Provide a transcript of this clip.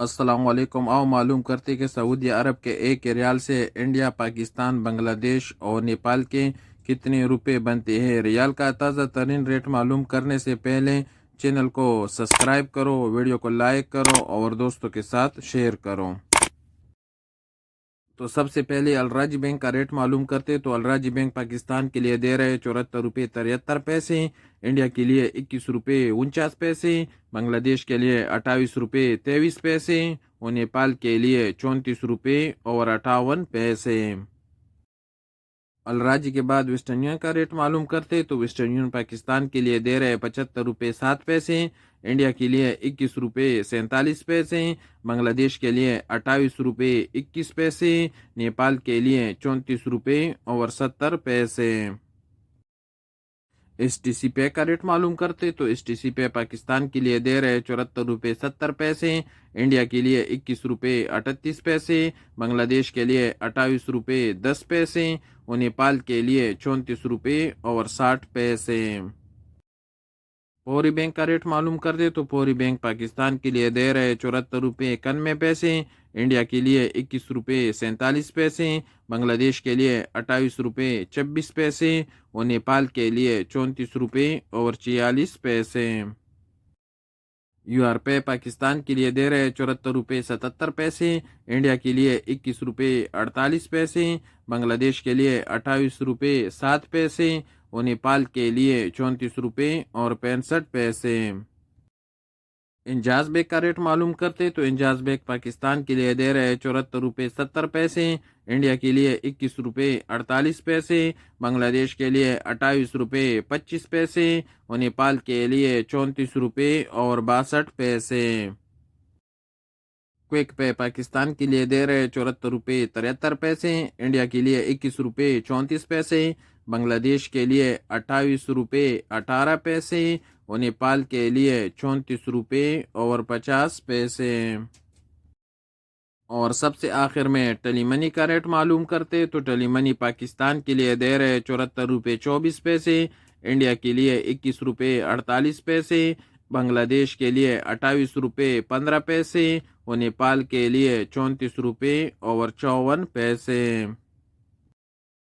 अस्सलाम वालेकुम। आओ मालूम करते कि सऊदी अरब के एक रियाल से इंडिया, पाकिस्तान, बांग्लादेश और नेपाल के कितने रुपए बनते हैं। रियाल का ताज़ा तरीन रेट मालूम करने से पहले चैनल को सब्सक्राइब करो, वीडियो को लाइक करो और दोस्तों के साथ शेयर करो। तो सबसे पहले अलराजी बैंक का रेट मालूम करते तो अलराजी बैंक पाकिस्तान के लिए दे रहे 74 रुपये 73 पैसे, इंडिया के लिए 21 रुपये 49 पैसे, बांग्लादेश के लिए 28 रुपये 23 पैसे और नेपाल के लिए 34 रुपये 58 पैसे। अलराजी के बाद वेस्टर्न यूनियन का रेट मालूम करते तो वेस्टर्न यूनियन पाकिस्तान के लिए दे रहे 75 रुपये 7 पैसे, इंडिया के लिए 21 रुपये 47 पैसे, बांग्लादेश के लिए 28 रुपये 21 पैसे, नेपाल के लिए 34 रुपये 70 पैसे। STC पे का रेट मालूम करते तो STC पे पाकिस्तान के लिए दे रहे 74 रुपये 70 पैसे, इंडिया के लिए 21 रुपये 38 पैसे, बांग्लादेश के लिए 28 रुपये 10 पैसे और नेपाल के लिए 34 रुपये 60 पैसे। पौरी बैंक का रेट मालूम कर दे तो पौरी बैंक पाकिस्तान के लिए दे रहे 74 रुपये 91 पैसे, इंडिया के लिए 21 रुपये 47 पैसे, बांग्लादेश के लिए 28 रुपये 26 पैसे और नेपाल के लिए 34 रुपये 46 पैसे। UR पे पाकिस्तान के लिए दे रहे 74 रुपये 77 पैसे, इंडिया के लिए 21 रुपये 48 पैसे, बांग्लादेश के लिए 28 रुपये 7 पैसे और नेपाल के लिए 34 रुपये 65 पैसे। इंजाज बेग का रेट मालूम करते तो इंजाज बेग पाकिस्तान के लिए दे रहे 74 रुपये 70 पैसे, इंडिया के लिए 21 रुपये 48 पैसे, बांग्लादेश के लिए 28 रुपये 25 पैसे और नेपाल के लिए 34 रुपये 62 पैसे। क्विक पे पाकिस्तान के लिए दे रहे 74 रुपये 73 पैसे, इंडिया के लिए 21 रुपये 34 पैसे, बांग्लादेश के लिए 28 रुपये 18 पैसे और नेपाल के लिए 34 रुपये 50 पैसे। और सबसे आखिर में टली मनी का रेट मालूम करते तो टली मनी पाकिस्तान के लिए दे रहे 74 रुपये 24 पैसे, इंडिया के लिए 21 रुपये 48 पैसे, बांग्लादेश के लिए 28 रुपये 15 पैसे और नेपाल के लिए 34 रुपये 54 पैसे।